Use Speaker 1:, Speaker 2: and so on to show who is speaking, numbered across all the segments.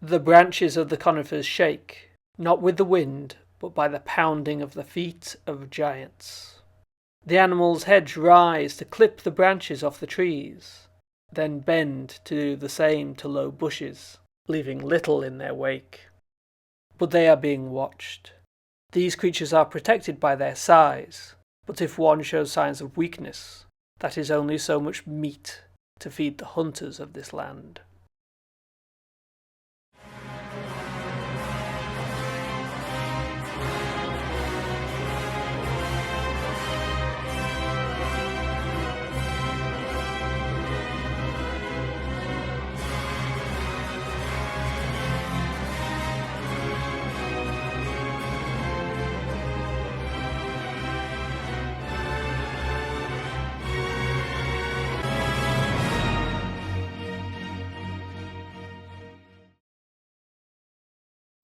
Speaker 1: The branches of the conifers shake, not with the wind, but by the pounding of the feet of giants. The animals' heads rise to clip the branches off the trees, then bend to do the same to low bushes, leaving little in their wake. But they are being watched. These creatures are protected by their size, but if one shows signs of weakness, that is only so much meat to feed the hunters of this land.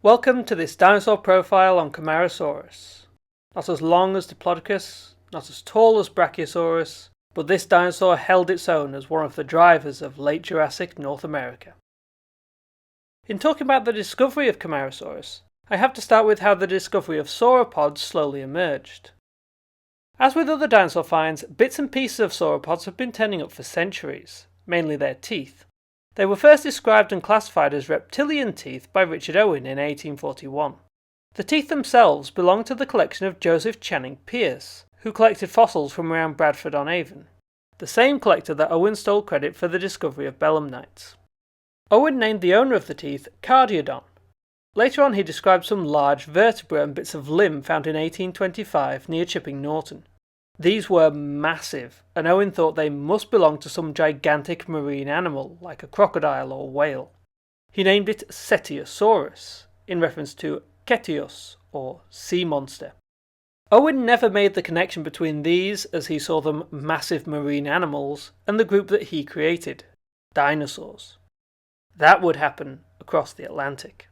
Speaker 1: Welcome to this dinosaur profile on Camarasaurus. Not as long as Diplodocus, not as tall as Brachiosaurus, but this dinosaur held its own as one of the drivers of late Jurassic North America. In talking about the discovery of Camarasaurus, I have to start with how the discovery of sauropods slowly emerged. As with other dinosaur finds, bits and pieces of sauropods have been turning up for centuries, mainly their teeth. They were first described and classified as reptilian teeth by Richard Owen in 1841. The teeth themselves belong to the collection of Joseph Channing Pierce, who collected fossils from around Bradford-on-Avon, the same collector that Owen stole credit for the discovery of belemnites. Owen named the owner of the teeth Cardiodon. Later on he described some large vertebrae and bits of limb found in 1825 near Chipping Norton. These were massive, and Owen thought they must belong to some gigantic marine animal, like a crocodile or whale. He named it Cetiosaurus, in reference to Cetios, or sea monster. Owen never made the connection between these, as he saw them massive marine animals, and the group that he created, dinosaurs. That would happen across the Atlantic.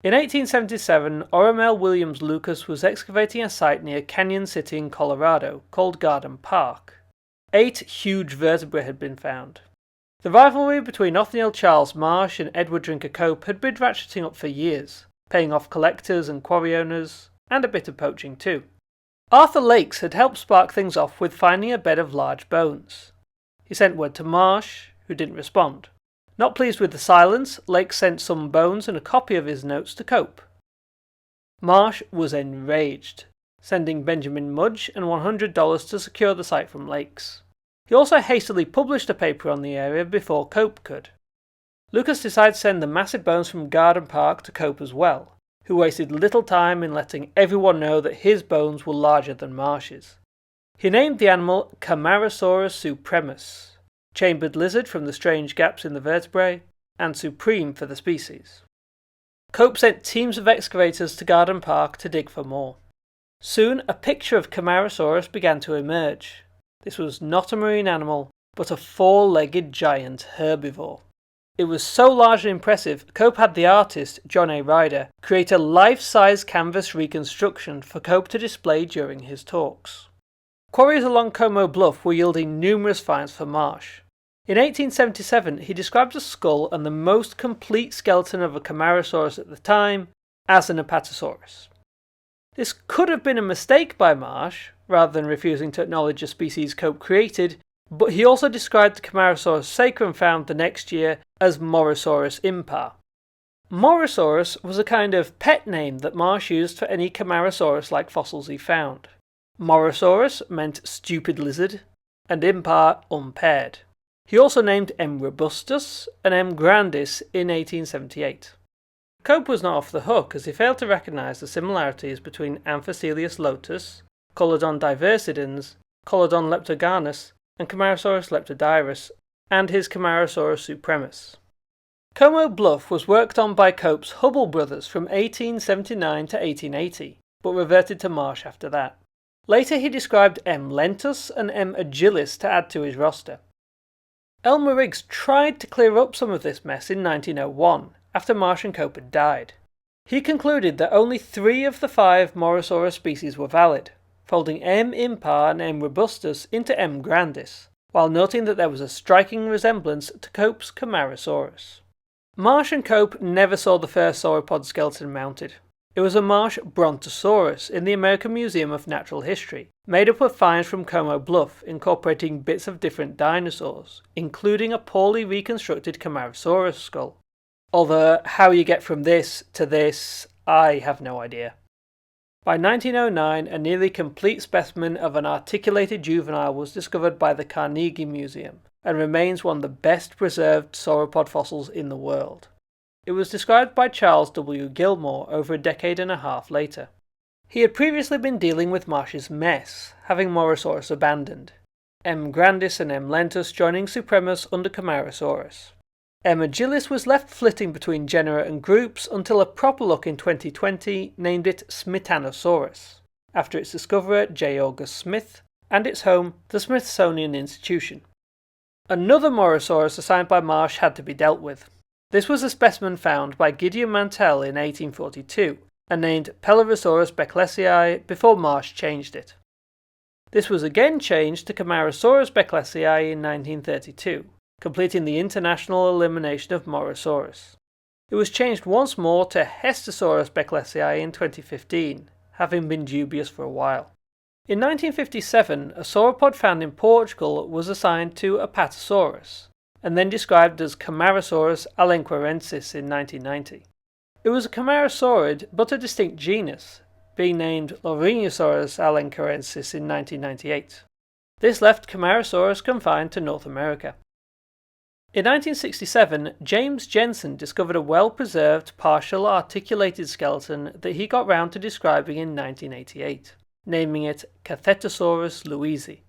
Speaker 1: In 1877, Oromel Williams Lucas was excavating a site near Canyon City in Colorado called Garden Park. 8 huge vertebrae had been found. The rivalry between Othniel Charles Marsh and Edward Drinker Cope had been ratcheting up for years, paying off collectors and quarry owners, and a bit of poaching too. Arthur Lakes had helped spark things off with finding a bed of large bones. He sent word to Marsh, who didn't respond. Not pleased with the silence, Lake sent some bones and a copy of his notes to Cope. Marsh was enraged, sending Benjamin Mudge and $100 to secure the site from Lakes. He also hastily published a paper on the area before Cope could. Lucas decided to send the massive bones from Garden Park to Cope as well, who wasted little time in letting everyone know that his bones were larger than Marsh's. He named the animal Camarasaurus supremus, chambered lizard from the strange gaps in the vertebrae, and supreme for the species. Cope sent teams of excavators to Garden Park to dig for more. Soon a picture of Camarasaurus began to emerge. This was not a marine animal, but a 4-legged giant herbivore. It was so large and impressive, Cope had the artist, John A. Ryder, create a life-size canvas reconstruction for Cope to display during his talks. Quarries along Como Bluff were yielding numerous finds for Marsh. In 1877, he describes a skull and the most complete skeleton of a Camarasaurus at the time as an Apatosaurus. This could have been a mistake by Marsh, rather than refusing to acknowledge a species Cope created, but he also described the Camarasaurus sacrum found the next year as Morrison impar. Morrison was a kind of pet name that Marsh used for any Camarasaurus-like fossils he found. Morrosaurus meant stupid lizard, and impar unpaired. He also named M. robustus and M. grandis in 1878. Cope was not off the hook, as he failed to recognise the similarities between Amphicoelius lotus, Collodon diversidens, Collodon leptoganus, and Camarasaurus leptodyrus, and his Camarasaurus supremus. Como Bluff was worked on by Cope's Hubble brothers from 1879 to 1880, but reverted to Marsh after that. Later he described M. lentus and M. agilis to add to his roster. Elmer Riggs tried to clear up some of this mess in 1901, after Marsh and Cope had died. He concluded that only 3 of the 5 Morrosaurus species were valid, folding M. impar and M. robustus into M. grandis, while noting that there was a striking resemblance to Cope's Camarasaurus. Marsh and Cope never saw the first sauropod skeleton mounted. It was a Marsh Brontosaurus in the American Museum of Natural History, made up of finds from Como Bluff incorporating bits of different dinosaurs, including a poorly reconstructed Camarasaurus skull. Although how you get from this to this, I have no idea. By 1909, a nearly complete specimen of an articulated juvenile was discovered by the Carnegie Museum, and remains one of the best preserved sauropod fossils in the world. It was described by Charles W. Gilmore over a decade and a half later. He had previously been dealing with Marsh's mess, having Morosaurus abandoned, M. grandis and M. lentus joining Supremus under Camarasaurus. M. agilis was left flitting between genera and groups until a proper look in 2020 named it Smitanosaurus, after its discoverer J. August Smith, and its home, the Smithsonian Institution. Another Morosaurus assigned by Marsh had to be dealt with. This was a specimen found by Gideon Mantell in 1842, and named Pelorosaurus becklesii before Marsh changed it. This was again changed to Camarasaurus becklesii in 1932, completing the international elimination of Morosaurus. It was changed once more to Hestosaurus becklesii in 2015, having been dubious for a while. In 1957, a sauropod found in Portugal was assigned to Apatosaurus, and then described as Camarasaurus alenquarensis in 1990. It was a Camarasaurid, but a distinct genus, being named Lorinosaurus alenquarensis in 1998. This left Camarasaurus confined to North America. In 1967, James Jensen discovered a well-preserved, partial articulated skeleton that he got round to describing in 1988, naming it Cathetosaurus louisi.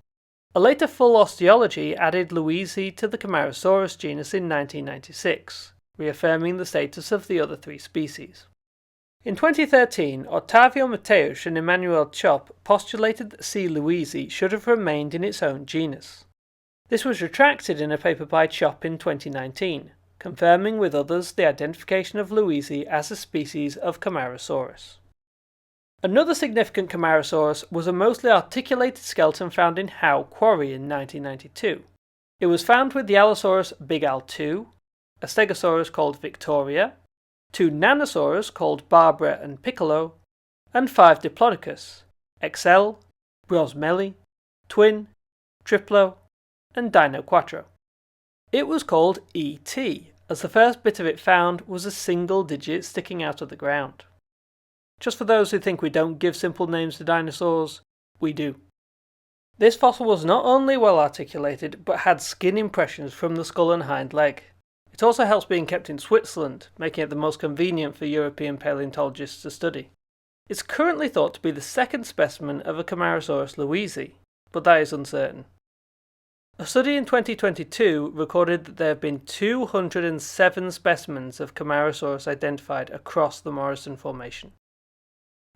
Speaker 1: A later full osteology added louisi to the Camarasaurus genus in 1996, reaffirming the status of the other three species. In 2013, Ottavio Mateusz and Emmanuel Chop postulated that C. louisi should have remained in its own genus. This was retracted in a paper by Chop in 2019, confirming with others the identification of louisi as a species of Camarasaurus. Another significant Camarasaurus was a mostly articulated skeleton found in Howe Quarry in 1992. It was found with the Allosaurus Big Al II, a Stegosaurus called Victoria, 2 Nanosaurs called Barbara and Piccolo, and 5 Diplodocus, XL, Brosmelli, Twin, Triplo, and Dino Quattro. It was called ET, as the first bit of it found was a single digit sticking out of the ground. Just for those who think we don't give simple names to dinosaurs, we do. This fossil was not only well articulated, but had skin impressions from the skull and hind leg. It also helps being kept in Switzerland, making it the most convenient for European paleontologists to study. It's currently thought to be the second specimen of a Camarasaurus louisi, but that is uncertain. A study in 2022 recorded that there have been 207 specimens of Camarasaurus identified across the Morrison Formation,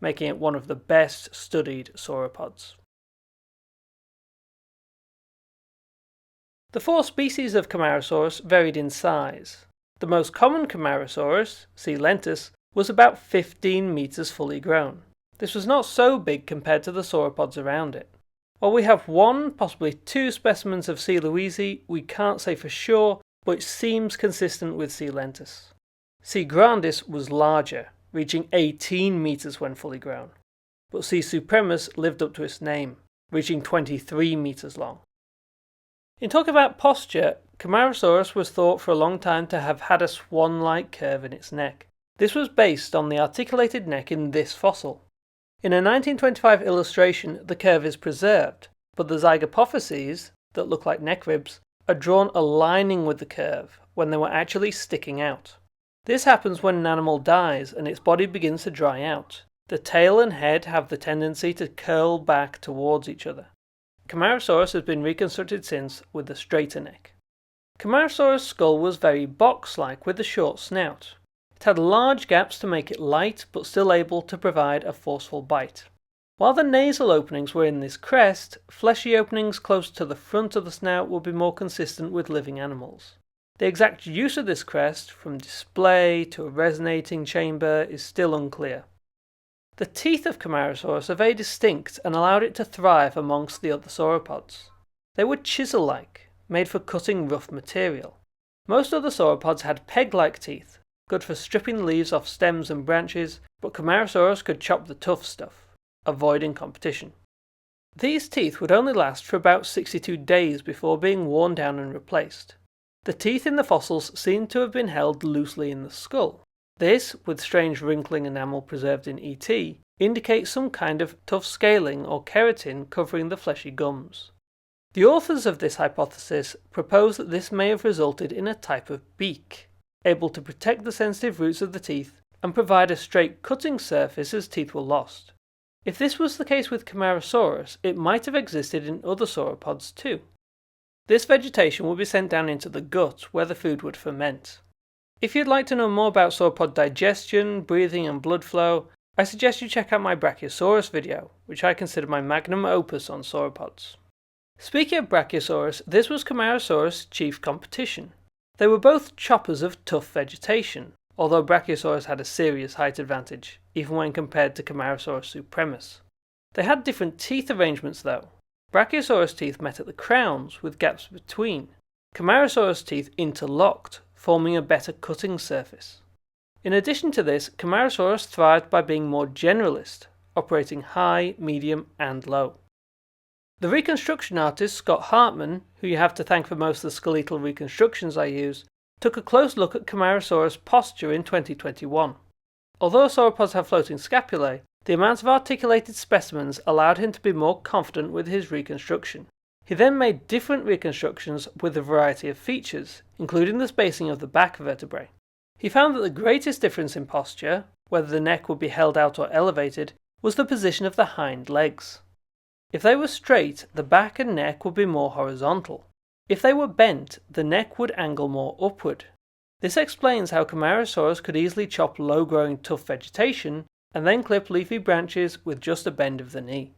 Speaker 1: making it one of the best studied sauropods. The 4 species of Camarasaurus varied in size. The most common Camarasaurus, C. lentus, was about 15 meters fully grown. This was not so big compared to the sauropods around it. While we have 1, possibly 2 specimens of C. louisi, we can't say for sure, but it seems consistent with C. lentus. C. grandis was larger, reaching 18 meters when fully grown, but C. supremus lived up to its name, reaching 23 meters long. In talking about posture, Camarasaurus was thought for a long time to have had a swan-like curve in its neck. This was based on the articulated neck in this fossil. In a 1925 illustration, the curve is preserved, but the zygapophyses, that look like neck ribs, are drawn aligning with the curve when they were actually sticking out. This happens when an animal dies and its body begins to dry out. The tail and head have the tendency to curl back towards each other. Camarasaurus has been reconstructed since with a straighter neck. Camarasaurus' skull was very box-like with a short snout. It had large gaps to make it light but still able to provide a forceful bite. While the nasal openings were in this crest, fleshy openings close to the front of the snout would be more consistent with living animals. The exact use of this crest, from display to a resonating chamber, is still unclear. The teeth of Camarasaurus are very distinct and allowed it to thrive amongst the other sauropods. They were chisel-like, made for cutting rough material. Most other sauropods had peg-like teeth, good for stripping leaves off stems and branches, but Camarasaurus could chop the tough stuff, avoiding competition. These teeth would only last for about 62 days before being worn down and replaced. The teeth in the fossils seem to have been held loosely in the skull. This, with strange wrinkling enamel preserved in ET, indicates some kind of tough scaling or keratin covering the fleshy gums. The authors of this hypothesis propose that this may have resulted in a type of beak, able to protect the sensitive roots of the teeth and provide a straight cutting surface as teeth were lost. If this was the case with Camarasaurus, it might have existed in other sauropods too. This vegetation would be sent down into the gut, where the food would ferment. If you'd like to know more about sauropod digestion, breathing and blood flow, I suggest you check out my Brachiosaurus video, which I consider my magnum opus on sauropods. Speaking of Brachiosaurus, this was Camarasaurus' chief competition. They were both choppers of tough vegetation, although Brachiosaurus had a serious height advantage, even when compared to Camarasaurus supremus. They had different teeth arrangements though. Brachiosaurus' teeth met at the crowns, with gaps between. Camarasaurus' teeth interlocked, forming a better cutting surface. In addition to this, Camarasaurus thrived by being more generalist, operating high, medium and low. The reconstruction artist Scott Hartman, who you have to thank for most of the skeletal reconstructions I use, took a close look at Camarasaurus' posture in 2021. Although sauropods have floating scapulae, the amount of articulated specimens allowed him to be more confident with his reconstruction. He then made different reconstructions with a variety of features, including the spacing of the back vertebrae. He found that the greatest difference in posture, whether the neck would be held out or elevated, was the position of the hind legs. If they were straight, the back and neck would be more horizontal. If they were bent, the neck would angle more upward. This explains how Camarasaurus could easily chop low-growing tough vegetation and then clip leafy branches with just a bend of the knee.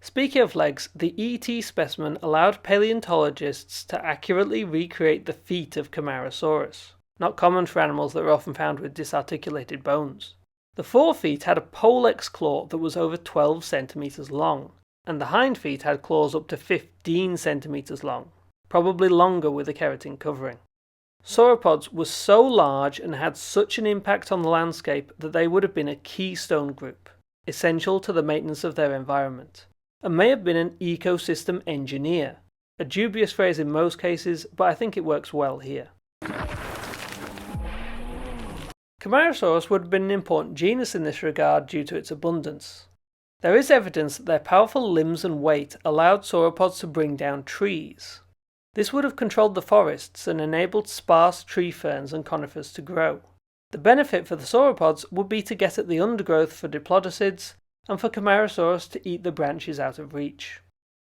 Speaker 1: Speaking of legs, the ET specimen allowed paleontologists to accurately recreate the feet of Camarasaurus, not common for animals that are often found with disarticulated bones. The forefeet had a polex claw that was over 12 centimeters long, and the hind feet had claws up to 15 centimeters long, probably longer with a keratin covering. Sauropods were so large and had such an impact on the landscape that they would have been a keystone group, essential to the maintenance of their environment, and may have been an ecosystem engineer, a dubious phrase in most cases, but I think it works well here. Camarasaurus would have been an important genus in this regard due to its abundance. There is evidence that their powerful limbs and weight allowed sauropods to bring down trees. This would have controlled the forests and enabled sparse tree ferns and conifers to grow. The benefit for the sauropods would be to get at the undergrowth for diplodocids and for Camarasaurus to eat the branches out of reach.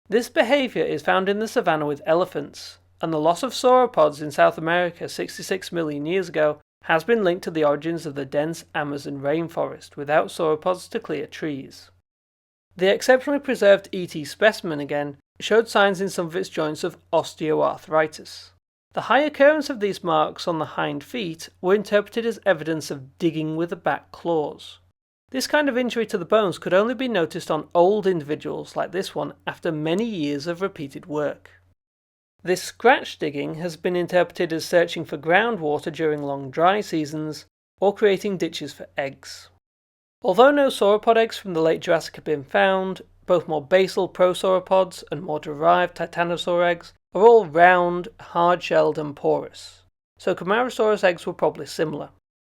Speaker 1: This behaviour is found in the savanna with elephants, and the loss of sauropods in South America 66 million years ago has been linked to the origins of the dense Amazon rainforest without sauropods to clear trees. The exceptionally preserved ET specimen again showed signs in some of its joints of osteoarthritis. The high occurrence of these marks on the hind feet were interpreted as evidence of digging with the back claws. This kind of injury to the bones could only be noticed on old individuals like this one after many years of repeated work. This scratch digging has been interpreted as searching for groundwater during long dry seasons or creating ditches for eggs. Although no sauropod eggs from the late Jurassic have been found, both more basal prosauropods and more derived titanosaur eggs are all round, hard-shelled and porous, so Camarasaurus eggs were probably similar.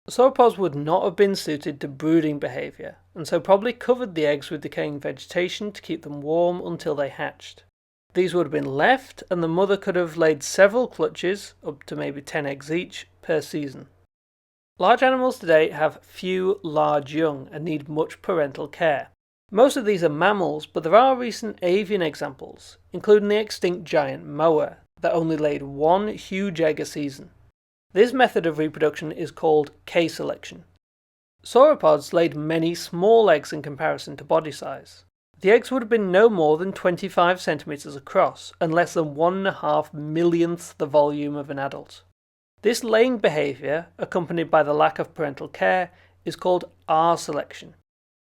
Speaker 1: Sauropods would not have been suited to brooding behaviour, and so probably covered the eggs with decaying vegetation to keep them warm until they hatched. These would have been left, and the mother could have laid several clutches, up to maybe 10 eggs each, per season. Large animals today have few large young and need much parental care. Most of these are mammals, but there are recent avian examples, including the extinct giant moa, that only laid one huge egg a season. This method of reproduction is called K-selection. Sauropods laid many small eggs in comparison to body size. The eggs would have been no more than 25 centimeters across, and less than 1.5 millionth the volume of an adult. This laying behaviour, accompanied by the lack of parental care, is called R-selection.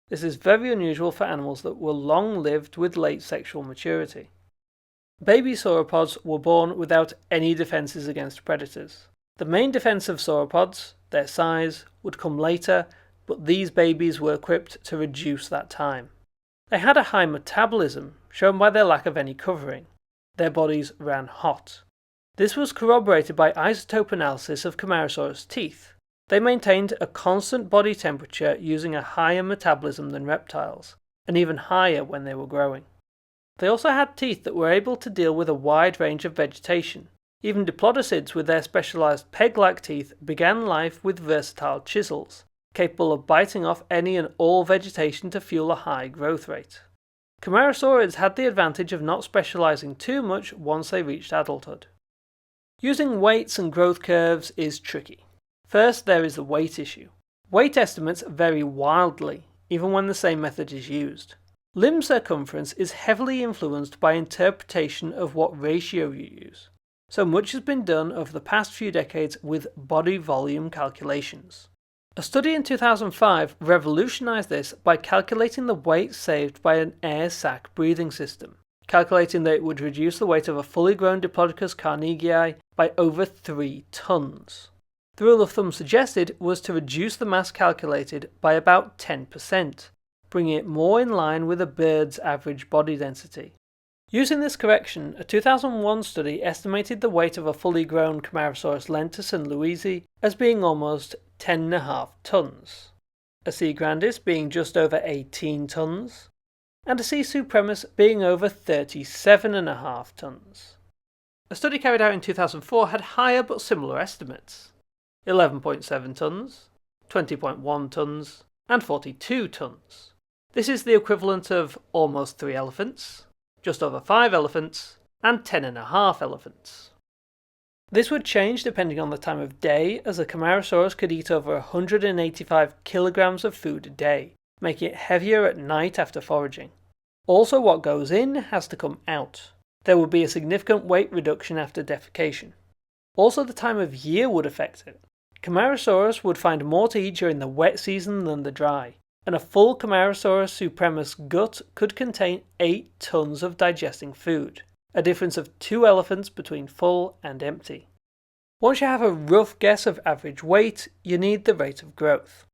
Speaker 1: This is very unusual for animals that were long-lived with late sexual maturity. Baby sauropods were born without any defences against predators. The main defence of sauropods, their size, would come later, but these babies were equipped to reduce that time. They had a high metabolism, shown by their lack of any covering. Their bodies ran hot. This was corroborated by isotope analysis of Camarasaurus teeth. They maintained a constant body temperature using a higher metabolism than reptiles, and even higher when they were growing. They also had teeth that were able to deal with a wide range of vegetation. Even diplodocids with their specialised peg-like teeth began life with versatile chisels, capable of biting off any and all vegetation to fuel a high growth rate. Camarasaurids had the advantage of not specialising too much once they reached adulthood. Using weights and growth curves is tricky. First, there is the weight issue. Weight estimates vary wildly, even when the same method is used. Limb circumference is heavily influenced by interpretation of what ratio you use. So much has been done over the past few decades with body volume calculations. A study in 2005 revolutionised this by calculating the weight saved by an air sac breathing system, calculating that it would reduce the weight of a fully grown Diplodocus carnegii by over 3 tons. The rule of thumb suggested was to reduce the mass calculated by about 10%, bringing it more in line with a bird's average body density. Using this correction, a 2001 study estimated the weight of a fully grown Camarasaurus lentus and louisi as being almost 10.5 tons, a C. grandis being just over 18 tons, and a C. supremus being over 37.5 tons. A study carried out in 2004 had higher but similar estimates: 11.7 tons, 20.1 tons, and 42 tons. This is the equivalent of almost 3 elephants, just over 5 elephants, and 10.5 elephants. This would change depending on the time of day, as a Camarasaurus could eat over 185 kilograms of food a day, making it heavier at night after foraging. Also, what goes in has to come out. There would be a significant weight reduction after defecation. Also, the time of year would affect it. Camarasaurus would find more to eat during the wet season than the dry, and a full Camarasaurus supremus gut could contain 8 tons of digesting food, a difference of 2 elephants between full and empty. Once you have a rough guess of average weight, you need the rate of growth.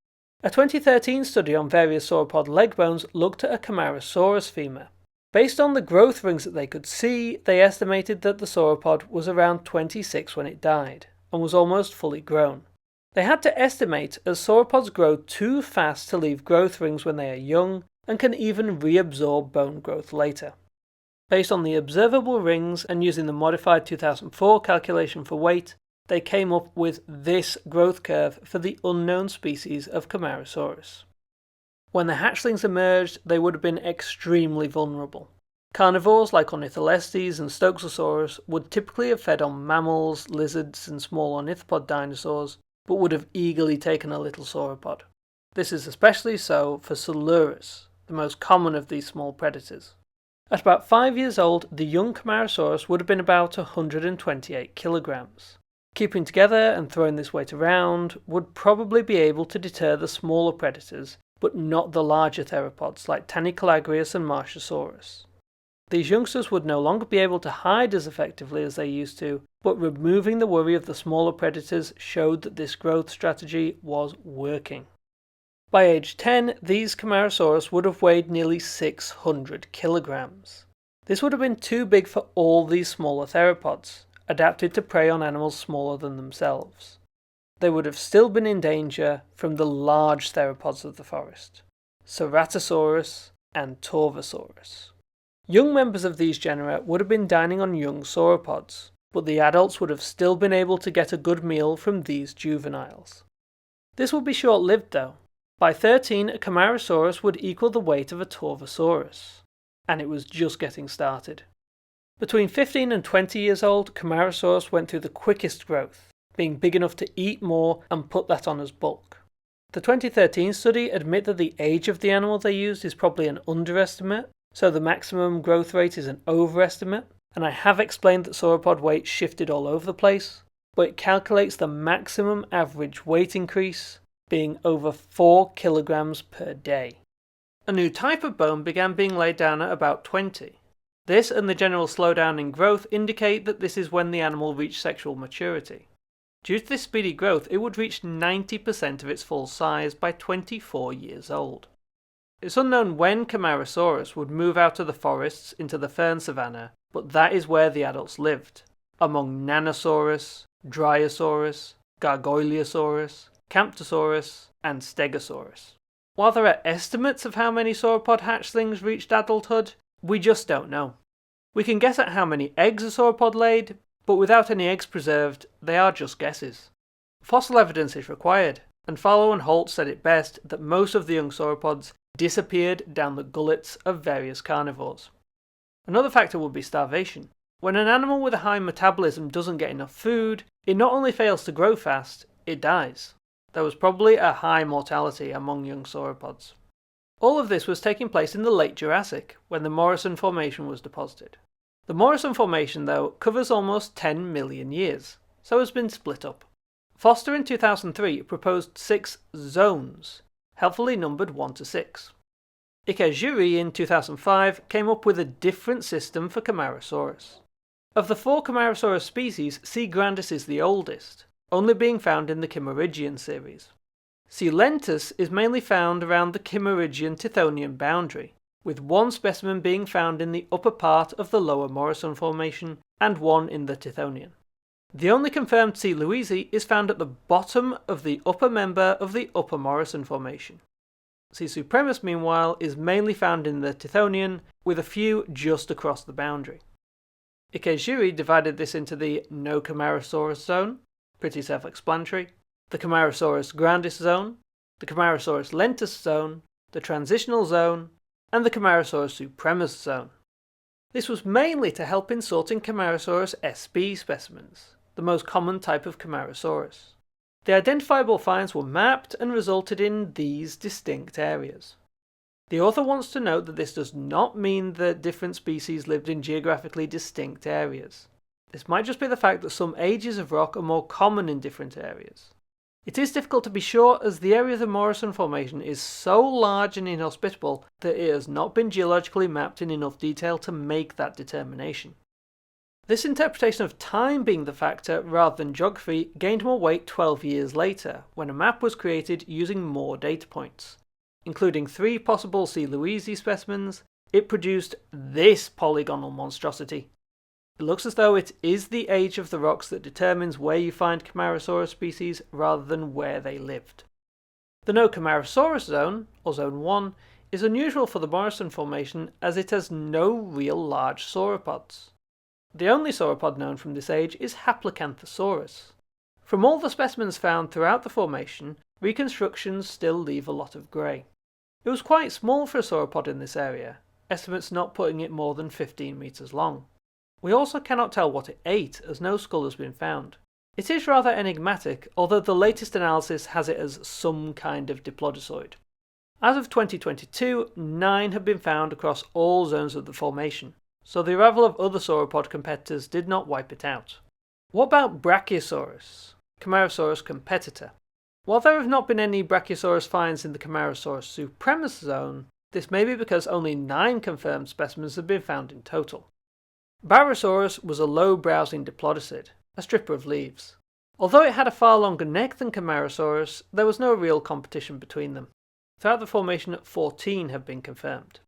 Speaker 1: A 2013 study on various sauropod leg bones looked at a Camarasaurus femur. Based on the growth rings that they could see, they estimated that the sauropod was around 26 when it died, and was almost fully grown. They had to estimate as sauropods grow too fast to leave growth rings when they are young, and can even reabsorb bone growth later. Based on the observable rings and using the modified 2004 calculation for weight, they came up with this growth curve for the unknown species of Camarasaurus. When the hatchlings emerged, they would have been extremely vulnerable. Carnivores like Ornitholestes and Stoxosaurus would typically have fed on mammals, lizards, and small ornithopod dinosaurs, but would have eagerly taken a little sauropod. This is especially so for Sauropod, the most common of these small predators. At about 5 years old, the young Camarasaurus would have been about 128 kilograms. Keeping together and throwing this weight around would probably be able to deter the smaller predators, but not the larger theropods like Tanicolagrius and Martiasaurus. These youngsters would no longer be able to hide as effectively as they used to, but removing the worry of the smaller predators showed that this growth strategy was working. By age 10, these Camarasaurus would have weighed nearly 600 kilograms. This would have been too big for all these smaller theropods, adapted to prey on animals smaller than themselves. They would have still been in danger from the large theropods of the forest, Ceratosaurus and Torvosaurus. Young members of these genera would have been dining on young sauropods, but the adults would have still been able to get a good meal from these juveniles. This would be short-lived though. By 13, a Camarasaurus would equal the weight of a Torvosaurus, and it was just getting started. Between 15 and 20 years old, Camarasaurus went through the quickest growth, being big enough to eat more and put that on as bulk. The 2013 study admit that the age of the animal they used is probably an underestimate, so the maximum growth rate is an overestimate, and I have explained that sauropod weight shifted all over the place, but it calculates the maximum average weight increase being over 4 kilograms per day. A new type of bone began being laid down at about 20. This and the general slowdown in growth indicate that this is when the animal reached sexual maturity. Due to this speedy growth, it would reach 90% of its full size by 24 years old. It's unknown when Camarasaurus would move out of the forests into the fern savanna, but that is where the adults lived, among Nanosaurus, Dryosaurus, Gargoyleosaurus, Camptosaurus, and Stegosaurus. While there are estimates of how many sauropod hatchlings reached adulthood, we just don't know. We can guess at how many eggs a sauropod laid, but without any eggs preserved, they are just guesses. Fossil evidence is required, and Farlow and Holt said it best that most of the young sauropods disappeared down the gullets of various carnivores. Another factor would be starvation. When an animal with a high metabolism doesn't get enough food, it not only fails to grow fast, it dies. There was probably a high mortality among young sauropods. All of this was taking place in the late Jurassic, when the Morrison Formation was deposited. The Morrison Formation, though, covers almost 10 million years, so has been split up. Foster in 2003 proposed 6 zones, helpfully numbered 1 to 6. Ikejuri in 2005 came up with a different system for Camarasaurus. Of the 4 Camarasaurus species, C. grandis is the oldest, only being found in the Kimmeridgian series. C. lentus is mainly found around the Kimmeridgian-Tithonian boundary, with 1 specimen being found in the upper part of the lower Morrison Formation and 1 in the Tithonian. The only confirmed C. louisi is found at the bottom of the upper member of the upper Morrison Formation. C. supremus, meanwhile, is mainly found in the Tithonian, with a few just across the boundary. Ikejuri divided this into the no Camarasaurus zone, pretty self-explanatory, the Camarasaurus grandis zone, the Camarasaurus lentus zone, the transitional zone, and the Camarasaurus supremus zone. This was mainly to help in sorting Camarasaurus sp specimens, the most common type of Camarasaurus. The identifiable finds were mapped and resulted in these distinct areas. The author wants to note that this does not mean that different species lived in geographically distinct areas. This might just be the fact that some ages of rock are more common in different areas. It is difficult to be sure, as the area of the Morrison Formation is so large and inhospitable that it has not been geologically mapped in enough detail to make that determination. This interpretation of time being the factor rather than geography gained more weight 12 years later, when a map was created using more data points. Including 3 possible C. louisi specimens, it produced this polygonal monstrosity. It looks as though it is the age of the rocks that determines where you find Camarasaurus species rather than where they lived. The no Camarasaurus zone, or Zone 1, is unusual for the Morrison Formation as it has no real large sauropods. The only sauropod known from this age is Haplocanthosaurus. From all the specimens found throughout the formation, reconstructions still leave a lot of grey. It was quite small for a sauropod in this area, estimates not putting it more than 15 metres long. We also cannot tell what it ate, as no skull has been found. It is rather enigmatic, although the latest analysis has it as some kind of diplodocid. As of 2022, 9 have been found across all zones of the formation, so the arrival of other sauropod competitors did not wipe it out. What about Brachiosaurus, Camarasaurus competitor? While there have not been any Brachiosaurus finds in the Camarasaurus supremus zone, this may be because only 9 confirmed specimens have been found in total. Barosaurus was a low-browsing diplodocid, a stripper of leaves. Although it had a far longer neck than Camarasaurus, there was no real competition between them. Throughout the formation, 14 have been confirmed.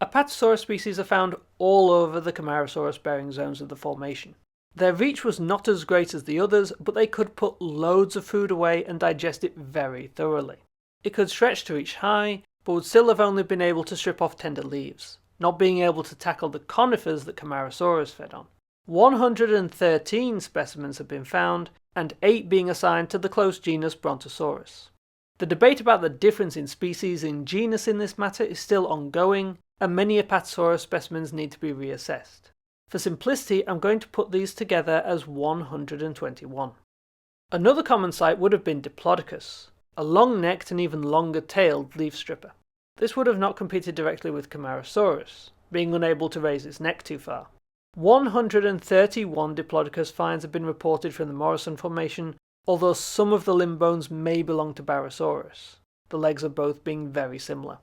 Speaker 1: Apatosaurus species are found all over the Camarasaurus-bearing zones of the formation. Their reach was not as great as the others, but they could put loads of food away and digest it very thoroughly. It could stretch to reach high, but would still have only been able to strip off tender leaves, not being able to tackle the conifers that Camarasaurus fed on. 113 specimens have been found, and 8 being assigned to the close genus Brontosaurus. The debate about the difference in species in genus in this matter is still ongoing, and many Apatosaurus specimens need to be reassessed. For simplicity, I'm going to put these together as 121. Another common sight would have been Diplodocus, a long-necked and even longer-tailed leaf stripper. This would have not competed directly with Camarasaurus, being unable to raise its neck too far. 131 Diplodocus finds have been reported from the Morrison Formation, although some of the limb bones may belong to Barosaurus, the legs of both being very similar.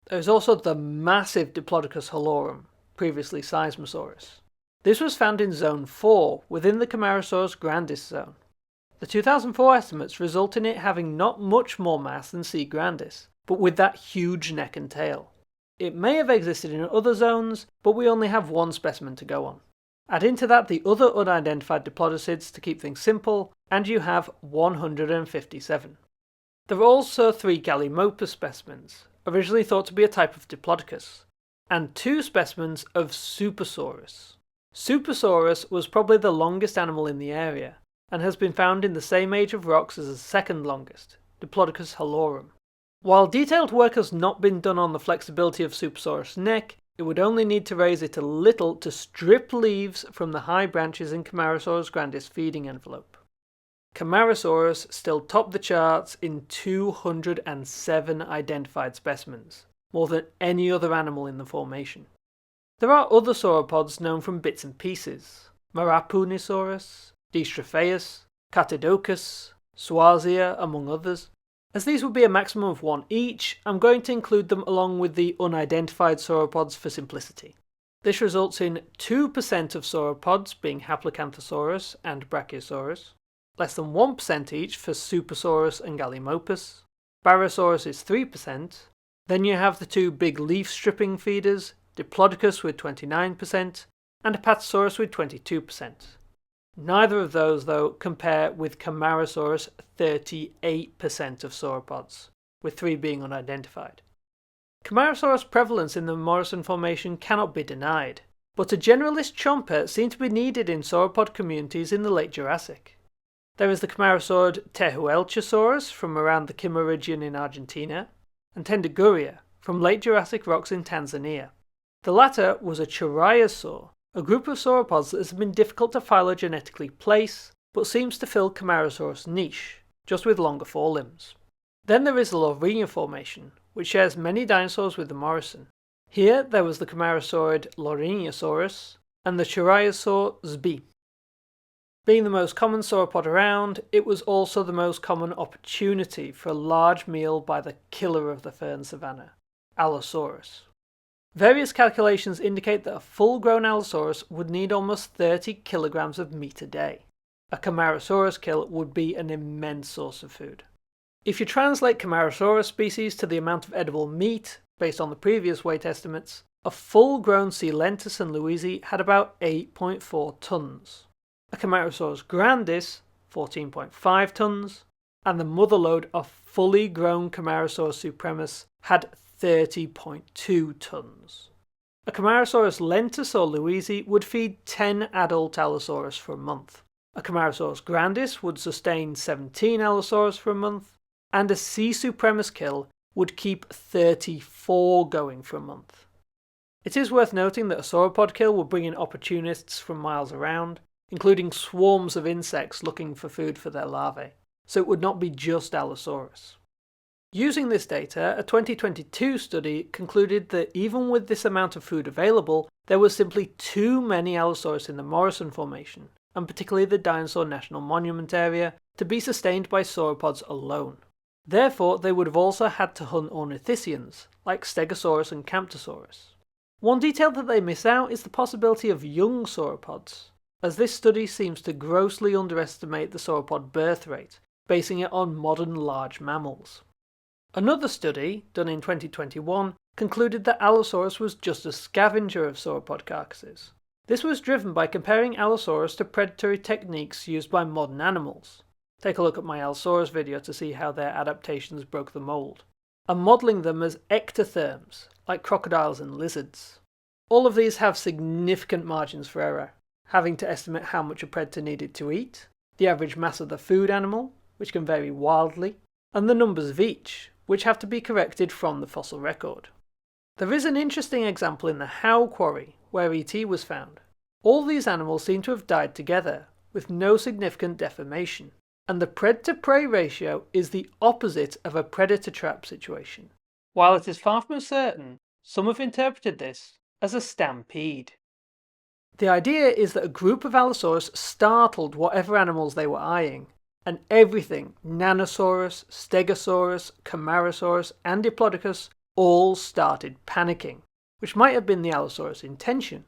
Speaker 1: There is also the massive Diplodocus halorum, previously Seismosaurus. This was found in Zone 4 within the Camarasaurus grandis zone. The 2004 estimates result in it having not much more mass than C. grandis, but with that huge neck and tail. It may have existed in other zones, but we only have one specimen to go on. Add into that the other unidentified diplodocids to keep things simple, and you have 157. There are also 3 Gallimimus specimens, originally thought to be a type of Diplodocus, and 2 specimens of Supersaurus. Supersaurus was probably the longest animal in the area, and has been found in the same age of rocks as the second longest, Diplodocus halorum. While detailed work has not been done on the flexibility of Supersaurus' neck, it would only need to raise it a little to strip leaves from the high branches in Camarasaurus grandis feeding envelope. Camarasaurus still topped the charts in 207 identified specimens, more than any other animal in the formation. There are other sauropods known from bits and pieces: Marapunisaurus, Dystrophaeus, Catodocus, Swazia, among others. As these would be a maximum of 1 each, I'm going to include them along with the unidentified sauropods for simplicity. This results in 2% of sauropods being Haplocanthosaurus and Brachiosaurus, less than 1% each for Supersaurus and Gallimimus. Barosaurus is 3%, then you have the 2 big leaf-stripping feeders, Diplodocus with 29% and Apatosaurus with 22%. Neither of those, though, compare with Camarasaurus' 38% of sauropods, with 3 being unidentified. Camarasaurus' prevalence in the Morrison Formation cannot be denied, but a generalist chomper seemed to be needed in sauropod communities in the late Jurassic. There is the Camarasaurid Tehuelchosaurus from around the Quima region in Argentina, and Tendeguria from late Jurassic rocks in Tanzania. The latter was a Chiraiosaur, a group of sauropods that has been difficult to phylogenetically place, but seems to fill Camarasaurus' niche, just with longer forelimbs. Then there is the Morrison Formation, which shares many dinosaurs with the Morrison. Here there was the Camarasaurid Lorinosaurus and the Chiraiosaur Zbi. Being the most common sauropod around, it was also the most common opportunity for a large meal by the killer of the fern savanna, Allosaurus. Various calculations indicate that a full-grown Allosaurus would need almost 30 kilograms of meat a day. A Camarasaurus kill would be an immense source of food. If you translate Camarasaurus species to the amount of edible meat, based on the previous weight estimates, a full-grown Coelentus and Louisi had about 8.4 tons. A Camarasaurus grandis, 14.5 tons, and the motherlode of fully grown Camarasaurus supremus had 30.2 tons. A Camarasaurus lentus or Louisi would feed 10 adult Allosaurus for a month. A Camarasaurus grandis would sustain 17 Allosaurus for a month, and a C. supremus kill would keep 34 going for a month. It is worth noting that a sauropod kill would bring in opportunists from miles around, including swarms of insects looking for food for their larvae, so it would not be just Allosaurus. Using this data, a 2022 study concluded that even with this amount of food available, there was simply too many Allosaurus in the Morrison Formation, and particularly the Dinosaur National Monument area, to be sustained by sauropods alone. Therefore, they would have also had to hunt ornithischians, like Stegosaurus and Camptosaurus. One detail that they miss out is the possibility of young sauropods, as this study seems to grossly underestimate the sauropod birth rate, basing it on modern large mammals. Another study, done in 2021, concluded that Allosaurus was just a scavenger of sauropod carcasses. This was driven by comparing Allosaurus to predatory techniques used by modern animals. Take a look at my Allosaurus video to see how their adaptations broke the mould, and modelling them as ectotherms, like crocodiles and lizards. All of these have significant margins for error, having to estimate how much a predator needed to eat, the average mass of the food animal, which can vary wildly, and the numbers of each, which have to be corrected from the fossil record. There is an interesting example in the Howe Quarry, where ET was found. All these animals seem to have died together, with no significant deformation, and the predator-prey ratio is the opposite of a predator-trap situation. While it is far from certain, some have interpreted this as a stampede. The idea is that a group of Allosaurus startled whatever animals they were eyeing, and everything, Nanosaurus, Stegosaurus, Camarasaurus, and Diplodocus, all started panicking. which might have been the Allosaurus' intention.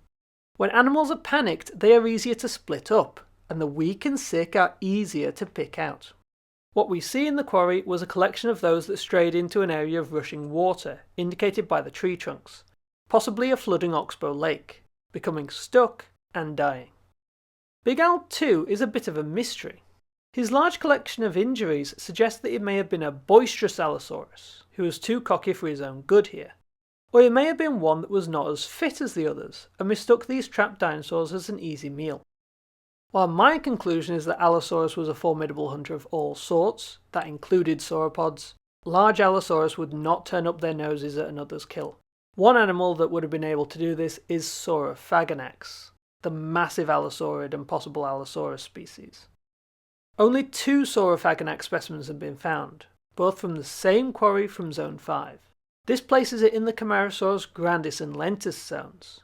Speaker 1: When animals are panicked, they are easier to split up, and the weak and sick are easier to pick out. What we see in the quarry was a collection of those that strayed into an area of rushing water, indicated by the tree trunks, possibly a flooding oxbow lake, becoming stuck and dying. Big Al 2 is a bit of a mystery. His large collection of injuries suggests that it may have been a boisterous Allosaurus, who was too cocky for his own good here. Or it may have been one that was not as fit as the others, and mistook these trapped dinosaurs as an easy meal. While my conclusion is that Allosaurus was a formidable hunter of all sorts, that included sauropods, large Allosaurus would not turn up their noses at another's kill. One animal that would have been able to do this is Saurophaganax, the massive Allosaurid and possible Allosaurus species. Only 2 Saurophaganax specimens have been found, both from the same quarry from Zone 5. This places it in the Camarasaurus grandis and lentis zones.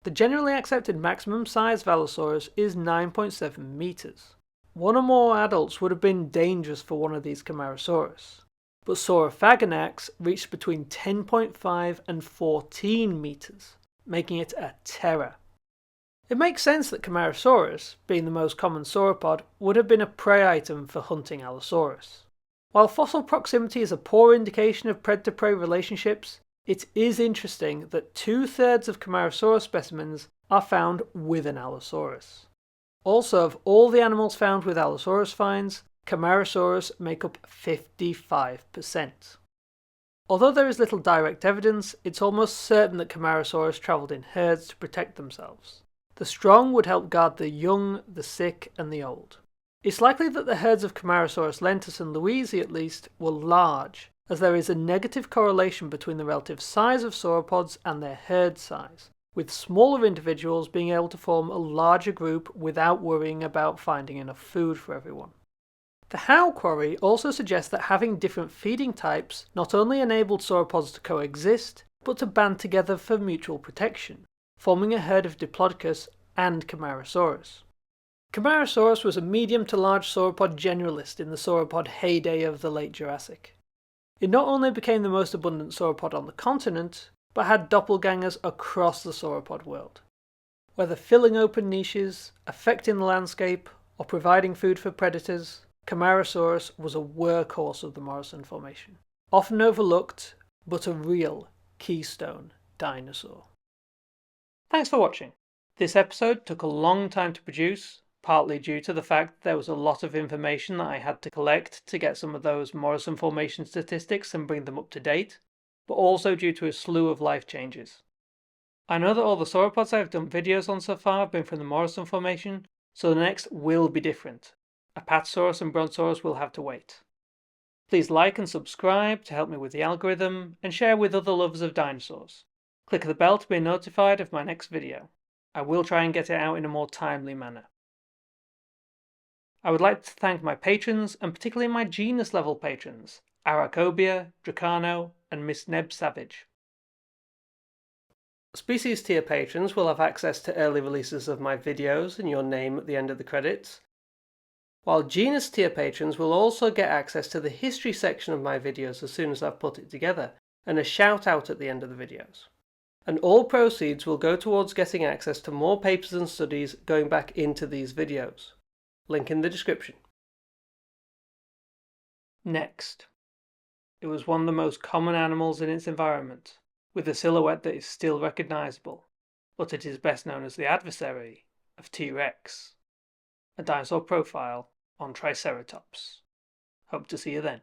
Speaker 1: The generally accepted maximum size of Allosaurus is 9.7 meters. One or more adults would have been dangerous for one of these Camarasaurus, but Saurophaganax reached between 10.5 and 14 meters, making it a terror. It makes sense that Camarasaurus, being the most common sauropod, would have been a prey item for hunting Allosaurus. While fossil proximity is a poor indication of predator-prey relationships, it is interesting that 2/3 of Camarasaurus specimens are found with an Allosaurus. Also, of all the animals found with Allosaurus finds, Camarasaurus make up 55%. Although there is little direct evidence, it's almost certain that Camarasaurus travelled in herds to protect themselves. The strong would help guard the young, the sick, and the old. It's likely that the herds of Camarasaurus lentis and louisi at least were large, as there is a negative correlation between the relative size of sauropods and their herd size, with smaller individuals being able to form a larger group without worrying about finding enough food for everyone. The Howe quarry also suggests that having different feeding types not only enabled sauropods to coexist, but to band together for mutual protection, forming a herd of Diplodocus and Camarasaurus. Camarasaurus was a medium to large sauropod generalist in the sauropod heyday of the late Jurassic. It not only became the most abundant sauropod on the continent, but had doppelgangers across the sauropod world. Whether filling open niches, affecting the landscape, or providing food for predators, Camarasaurus was a workhorse of the Morrison Formation, often overlooked, but a real keystone dinosaur. Thanks for watching. This episode took a long time to produce, partly due to the fact there was a lot of information that I had to collect to get some of those Morrison Formation statistics and bring them up to date, but also due to a slew of life changes. I know that all the sauropods I've done videos on so far have been from the Morrison Formation, so the next will be different. Apatosaurus and Brontosaurus will have to wait. Please like and subscribe to help me with the algorithm, and share with other lovers of dinosaurs. Click the bell to be notified of my next video. I will try and get it out in a more timely manner. I would like to thank my patrons, and particularly my genus level patrons, Aracobia, Dracano, and Miss Neb Savage. Species tier patrons will have access to early releases of my videos and your name at the end of the credits, while genus tier patrons will also get access to the history section of my videos as soon as I've put it together, and a shout out at the end of the videos. And all proceeds will go towards getting access to more papers and studies going back into these videos. Link in the description. Next. It was one of the most common animals in its environment, with a silhouette that is still recognisable, but it is best known as the adversary of T-Rex. A dinosaur profile on Triceratops. Hope to see you then.